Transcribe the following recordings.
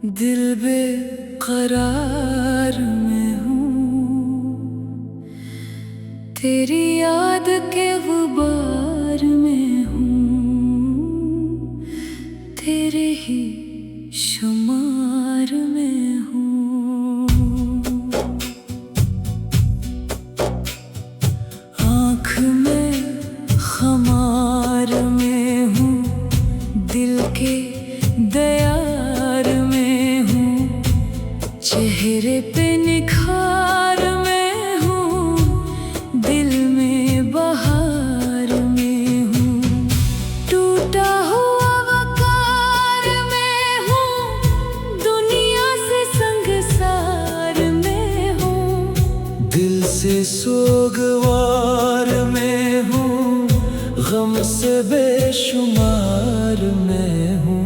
दिल बेकरार में हूँ, तेरी याद के गुबार में हूँ, तेरे ही शुमार में हूँ। आँख में खमार में हूँ, दिल के दयार में हूँ, चेहरे पे निखार में हूँ, दिल में बहार में हूँ। टूटा हुआ वकार में हूँ, दुनिया से संगसार में हूँ, दिल से सोगवार में हूँ, गम से बेशुमार में हूँ।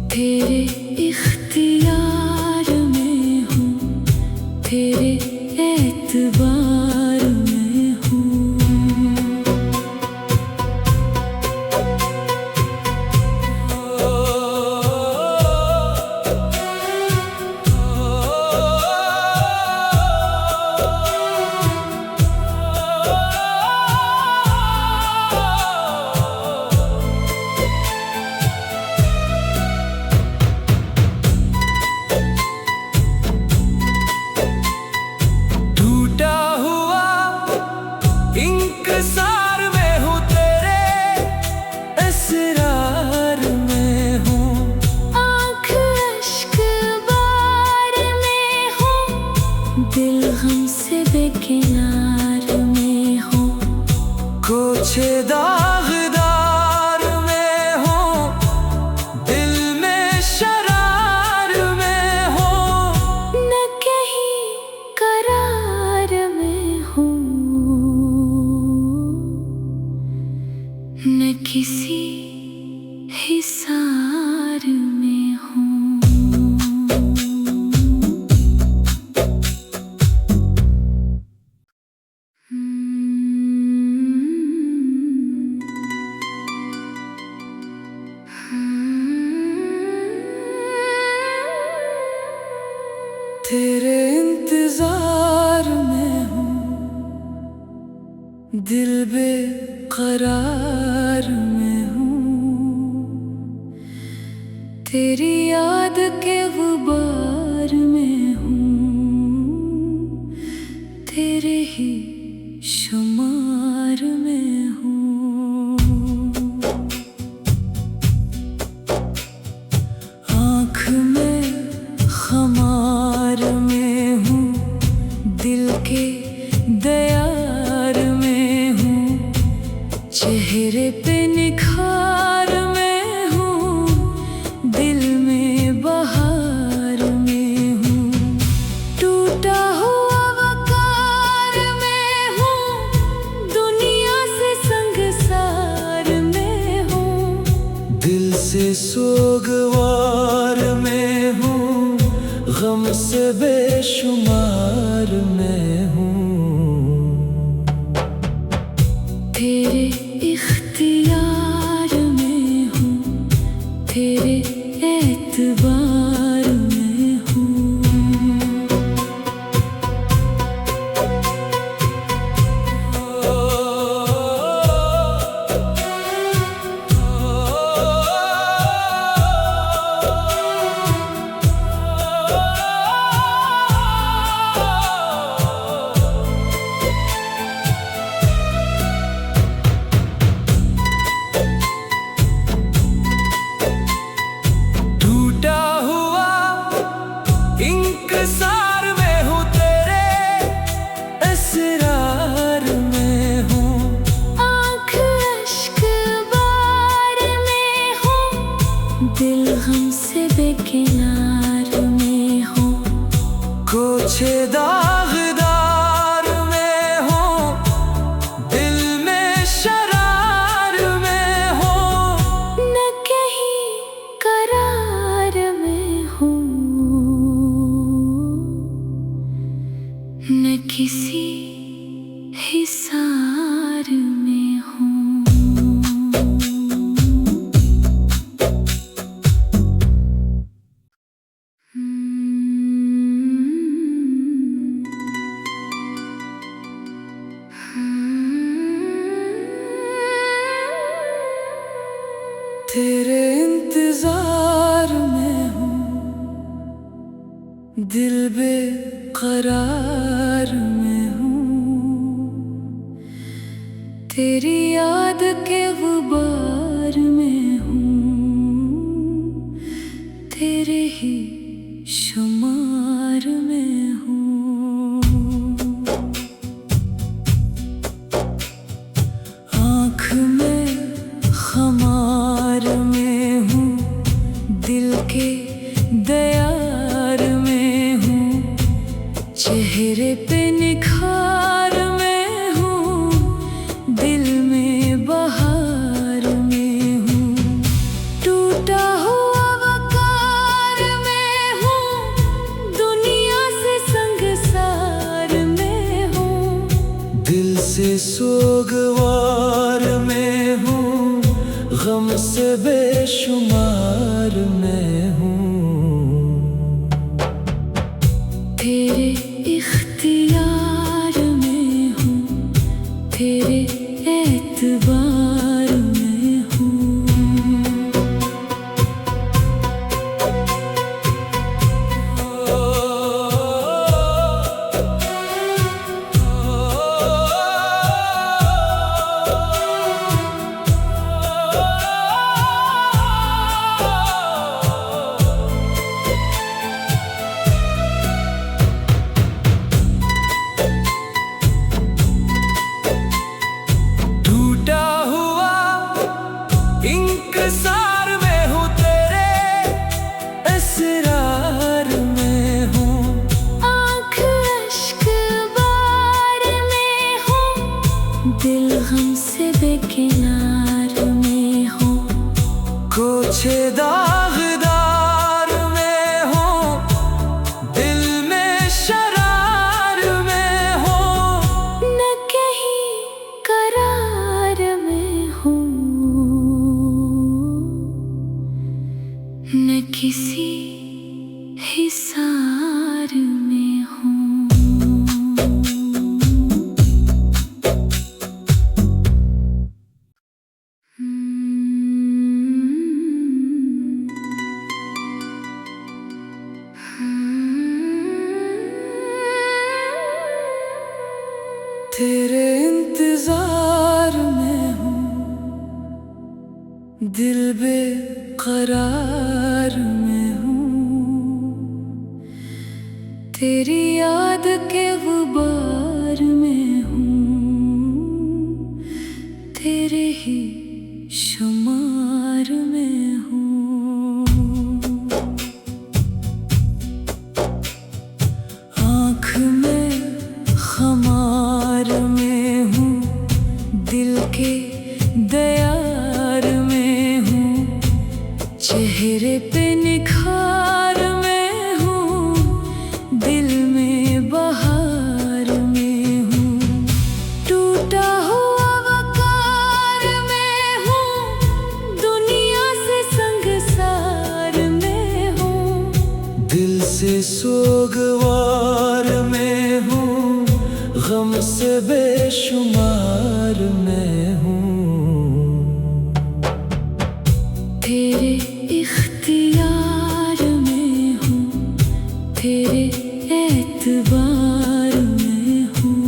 तेरे इख्तियार में हूँ, तेरे एतबार में हूँ। इंकसार में हूँ, तेरे असरार में हूँ। आँख अश्क बार में हूँ, दिल गम से बेकिनार में हूँ। कोछे दागदार में हूँ, दिल में शरार में हूँ, न कहीं करार में हूँ, न किसी हिसार में हूँ। तेरे इंतजार में हूँ, दिल बेकरार में हूँ, तेरी याद के गुबार में हूँ, तेरे ही शुमार में हूँ। आँख में खमार में हूँ, दिल के दयार में हूँ, चेहरे पे निखार में हूँ, दिल में बहार में हूँ। टूटा हुआ वकार में हूँ, दुनिया से संगसार में हूँ, दिल से सोगवार में हूँ, गम से बेशुमार में हूँ। तेरे इख्तियार में हूँ, तेरे एतबार में हूँ। इंकसार में हूँ, तेरे असरार में हूँ। आँख अश्क बार में हूँ, दिल गम से बेकिनार में हूँ। कोछे दागदार में हूँ, दिल में शरार में हूँ, न कहीं करार में हूँ, न किसी हिसार में हूँ। तेरे इंतजार में हूँ, दिल बेकरार में हूँ, तेरी याद के गुबार में हूँ, तेरे ही शुमार में हूँ। आँख में खमार में हूँ, दिल के दयार में हूँ, चेहरे पे निखार में हूँ, दिल में बहार में हूँ, टूटा हुआ वकार में हूँ, दुनिया से संगसार में हूँ, दिल से सोगवार में हूँ, गम से बेशुमार में हूँ। तेरे इख्तियार में हूँ, तेरे एतबार में हूँ। इंकसार में हूँ, तेरे असरार में हूँ, आँख अश्क बार में हूँ, दिल गम से बेकिनार में हूँ, कोछे दागदार में हूँ, दिल में शरार में हूँ, न कहीं करार में हूँ, न किसी हिसार में हूँ। तेरे इंतजार में हूँ, दिल बेकरार में हूँ, तेरी याद के गुबार में हूँ, तेरे ही शुमार में हूँ। आँख में खमार में हूँ, दिल के दयार में हूँ, चेहरे पे निखार में हूँ, दिल में बहार में हूँ, टूटा हुआ वकार में हूँ, दुनिया से संगसार में हूँ, दिल से सोगवार में हूँ, गम से बेशुमार में हूँ। तेरे इख्तियार में हूँ, तेरे एतबार में हूँ।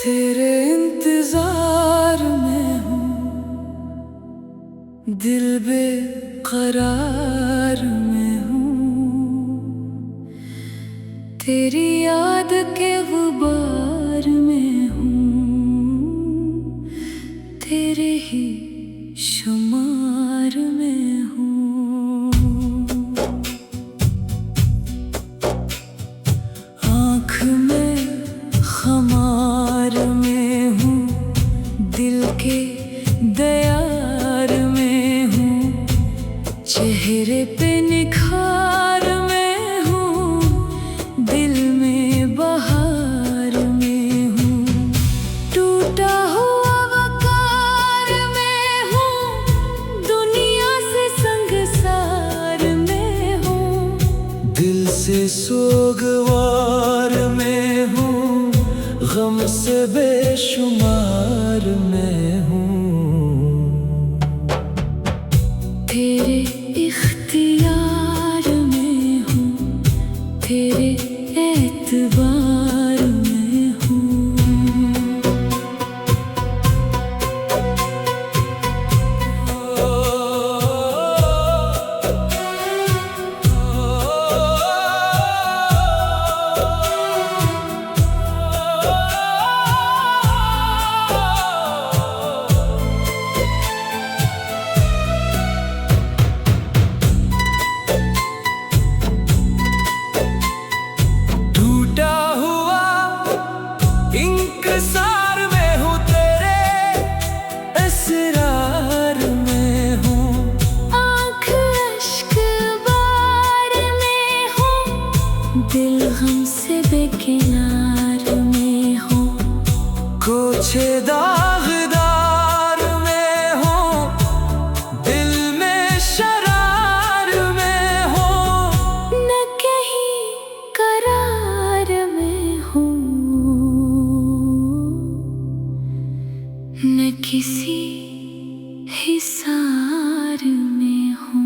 तेरे इंतजार में हूँ, दिल बेकरार में हूँ। तेरी याद के गुबार में हूँ, तेरे ही शुमार में हूँ। आँख में खमार में हूँ, दिल के दयार में हूँ। चेहरे पे निखार में हूँ, दिल में बहार में हूँ। टूटा हुआ वकार में हूँ, दुनिया से संगसार में हूँ। दिल से सोगवार में हूँ, गम से बेशुमार में हूँ। तेरे इख्तियार में हूँ, तेरे एतबार में हूँ। इंकसार में हूँ, तेरे असरार में हूँ। आँख अश्क बार में हूँ, दिल गम से बेकिनार में हूँ। कोछे दागदार में हूँ, दिल में शरार में हूँ। न कहीं करार में हूँ, न किसी हिसार में हूँ।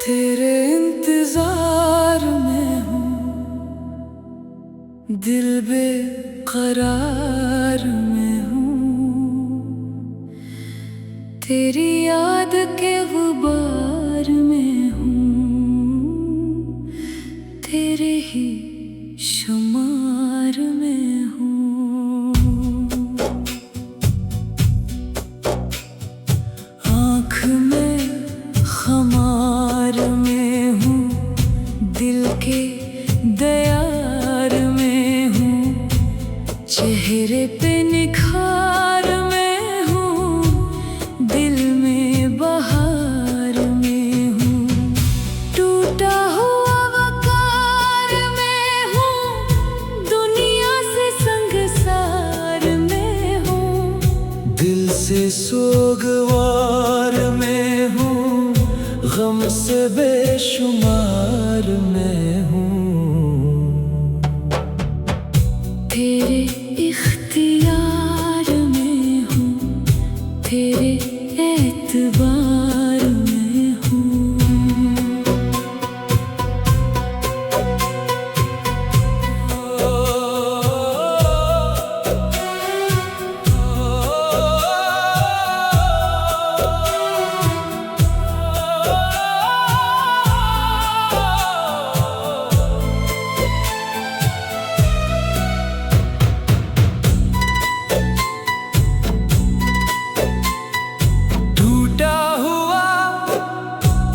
तेरे इंतजार में हूँ, दिल बेकरार में हूँ। तेरी याद के गुबार में हूँ, तेरे ही शुमार में हूँ। आँख में खमार में हूँ, दिल के दयार में हूँ। चेहरे पे निखार में हूँ, दिल में बहार में हूँ। टूटा हुआ वकार में हूँ, दुनिया से संगसार में हूँ। दिल से सोगवार में हूँ, गम से बेशुमार में हूँ। तेरे इख्तियार में हूँ, तेरे एतबार में हूँ।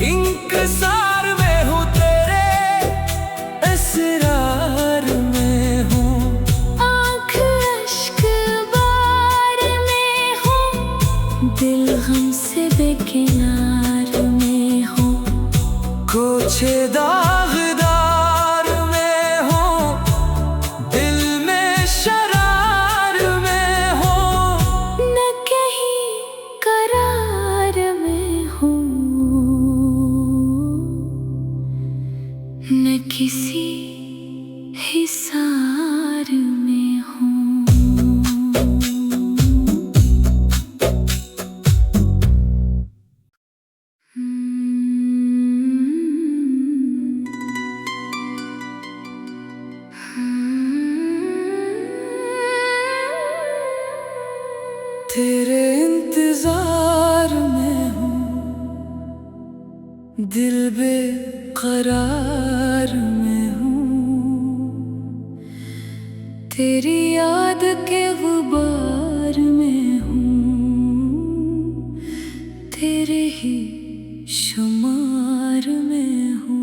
इंकसार में हूँ, तेरे असरार में हूँ। आँख अश्क बार में हूँ, दिल गम से बेकिनार में हूँ। कोछे दागदार में हूँ, दिल में शरार में हूँ। न कहीं करार में हूँ, न किसी हिसार में। तेरे इंतजार में हूँ, दिल बेकरार में हूँ, तेरी याद के गुबार में हूँ, तेरे ही शुमार में हूँ।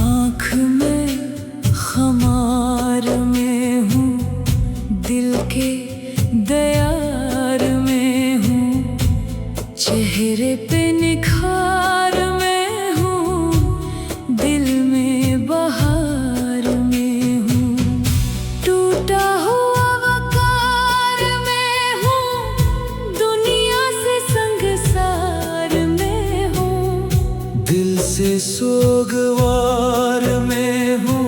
आँख में खमार में हूँ, दिल के दयार में हूँ, चेहरे पे निखार में हूँ, दिल में बहार में हूँ, टूटा हुआ वकार में हूँ, दुनिया से संगसार में हूँ, दिल से सोगवार में हूँ,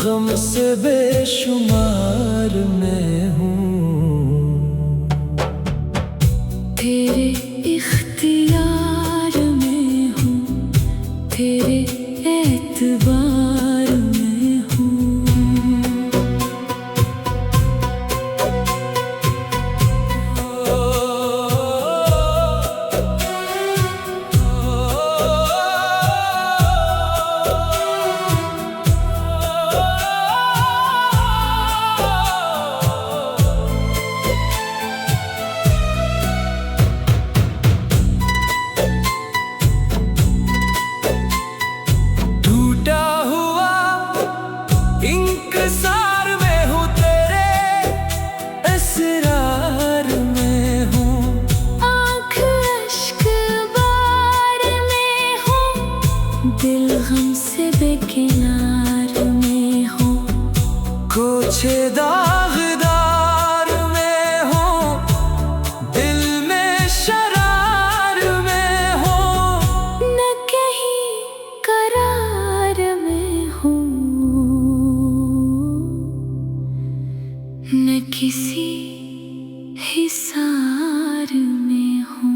गम से बेशुमार में हूँ। तेरे इख्तियार में हूँ, तेरे एतबार में हूँ। इंकसार में हूँ, तेरे असरार में हूँ, आँख अश्क बार में हूँ, दिल गम से बेकिनार में हूँ, कोछे दागदार में हूँ, दिल में शरार में हूँ, न कहीं करार में हूँ, न किसी हिसार में हूँ।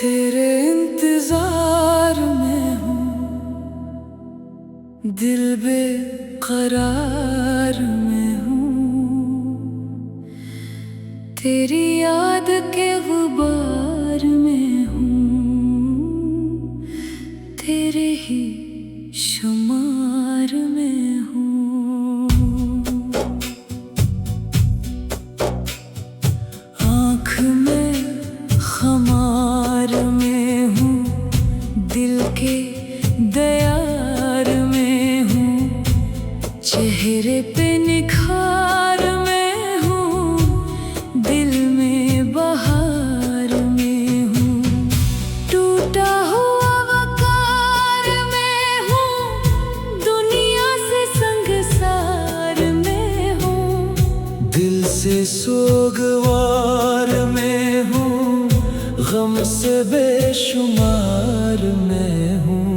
तेरे इंतजार में हूँ, दिल बेकरार में हूँ, तेरी याद के गुबार में हूँ, तेरे ही शुमार में हूँ। आँख में खमार में हूँ, दिल के दयार में हूँ, चेहरे पे निखार में हूँ, दिल में बहार में हूँ, टूटा हुआ वकार में हूँ, दुनिया से संगसार में हूँ, दिल से सोगवार में हूँ, गम से बेशुमार में हूँ।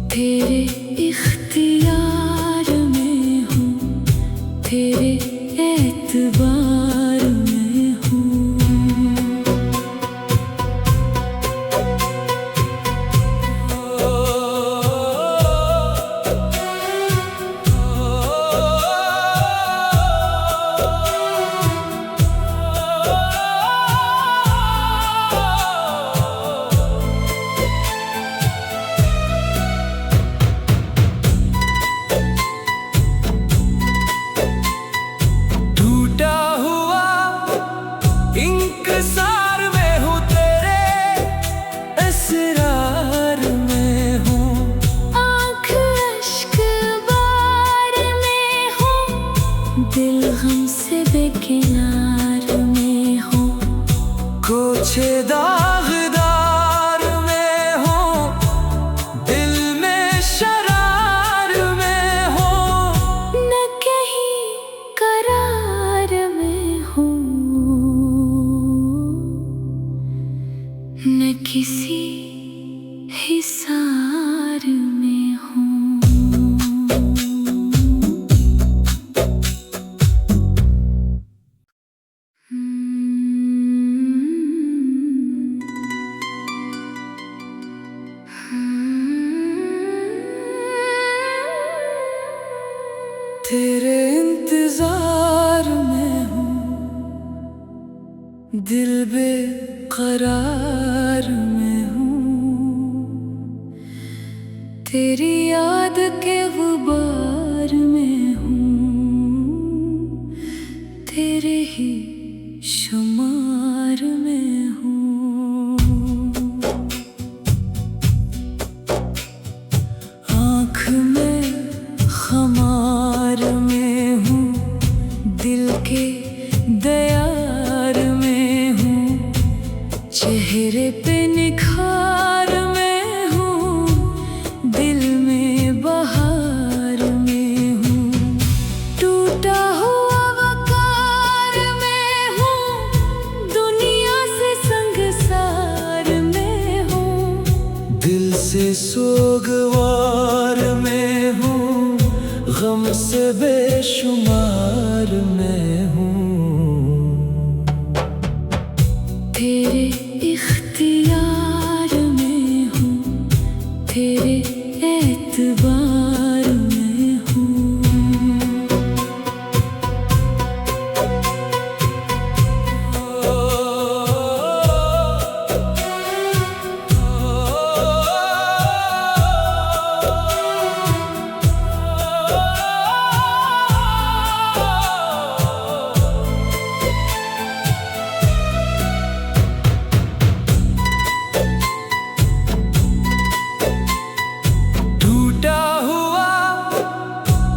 तेरे इख्तियार में हूँ, तेरे एतबार में हूँ। दिल बेकरार में हूँ, तेरी याद के गुबार में हूँ, तेरे ही शुमार में हूँ। आँख में खमार में हूँ, दिल के दयार में हूँ, चेहरे पे निखार में हूँ, दिल में बहार में हूँ। टूटा हुआ वकार में हूँ, दुनिया से संगसार में हूँ, दिल से सोगवार में हूँ, गम से बेशुमार में हूँ। तेरे इख्तियार में हूँ, तेरे एतबार में हूँ।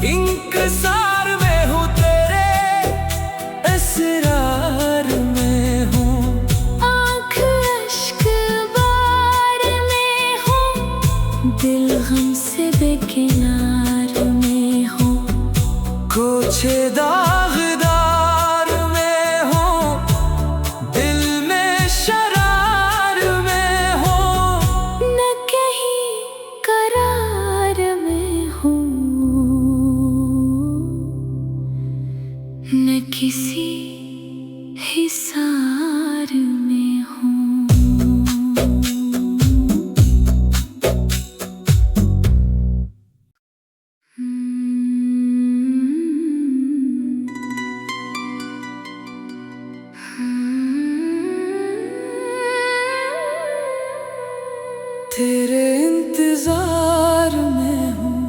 इंकसार में हूँ, तेरे असरार में हूँ। आँख अश्क बार में हूँ, दिल गम से बेकिनार में हूँ। कोछे दागदार में हूँ, दिल में शरार में हूँ, न कहीं करार में हूँ, न किसी हिसार में हूँ। तेरे इंतजार में हूँ,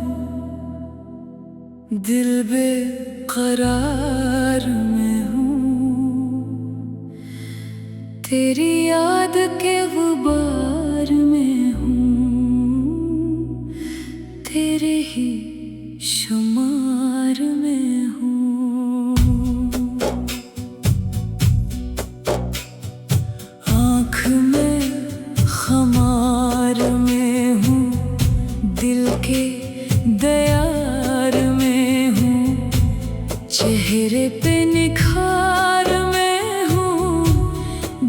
दिल बेकरार में हूँ, तेरी याद के गुबार में हूँ, तेरे ही शुमार में हूँ। आँख में खमार में हूँ, दिल के दयार में हूँ, चेहरे पे निखार में हूँ,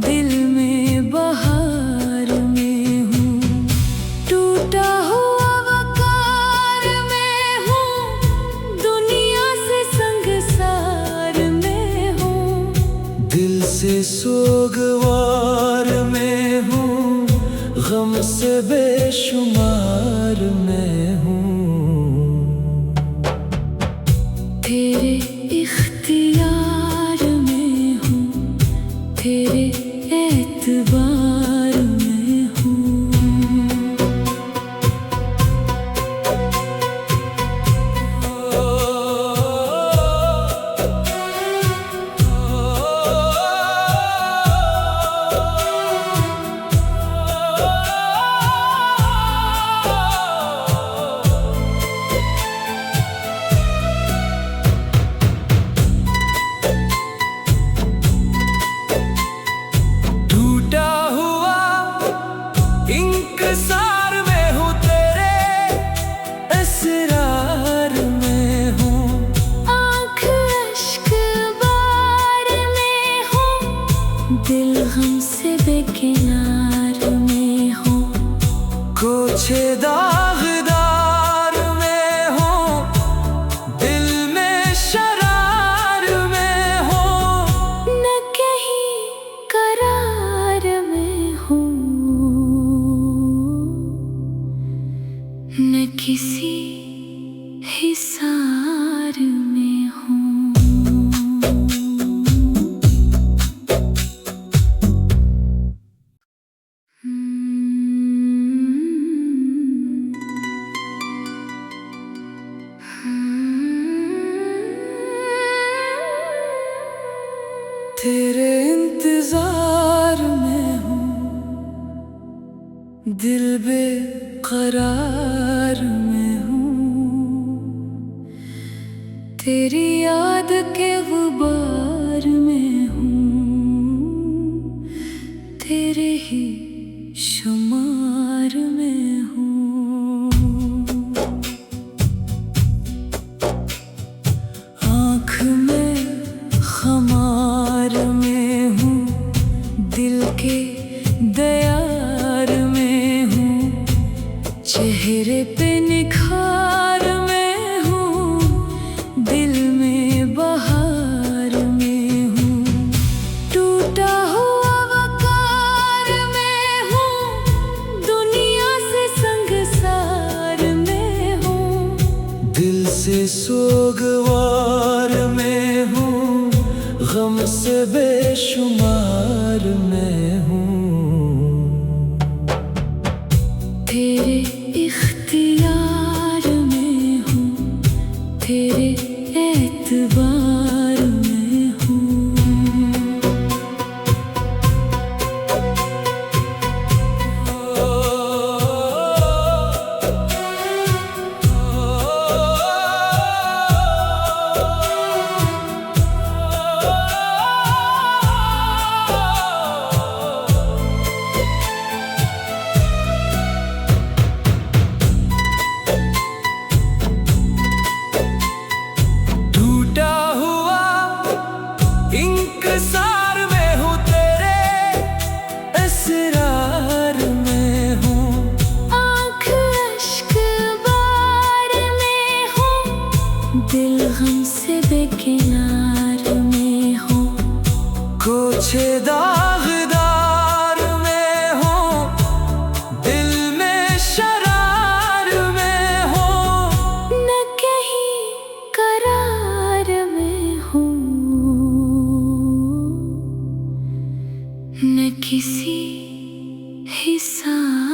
दिल में बहार में हूँ। टूटा हुआ वकार में हूँ, दुनिया से संगसार में हूँ, दिल से सोगवार में हूँ, गम से बेशुमार में हूँ। तेरे इख्तियार में हूँ, तेरे एतबार में हूँ। इंकसार में हूँ, तेरे असरार में हूँ। आँख अश्क बार में हूँ, दिल गम से बेकिनार में हूँ। कोछे दागदार में हूँ, दिल में शरार में हूँ, न कहीं करार में हूँ, न किसी हिसार में हूँ। इंतजार में हूँ, दिल बेकरार में हूँ, तेरी याद के गुबार में हूँ, तेरे ही शुमार में हूँ। आँख में खमार में हूँ, दिल के दयार में हूँ, चेहरे पे निखार में हूँ, दिल में बहार में हूँ, टूटा हुआ वकार में हूँ, दुनिया से संगसार में हूँ, दिल से सोगवार में हूँ, गम से बेशुमार में हूँ, तेरे इख्तियार में हूँ, तेरे एतबार में हूँ। इंकसार में हूँ, तेरे असरार में हूँ, आँख अश्क बार में हूँ, दिल गम से बेकिनार में हूँ, कोछे दागदार में हूँ, दिल में शरार में हूँ, न कहीं करार में हूँ, न किसी हिसाब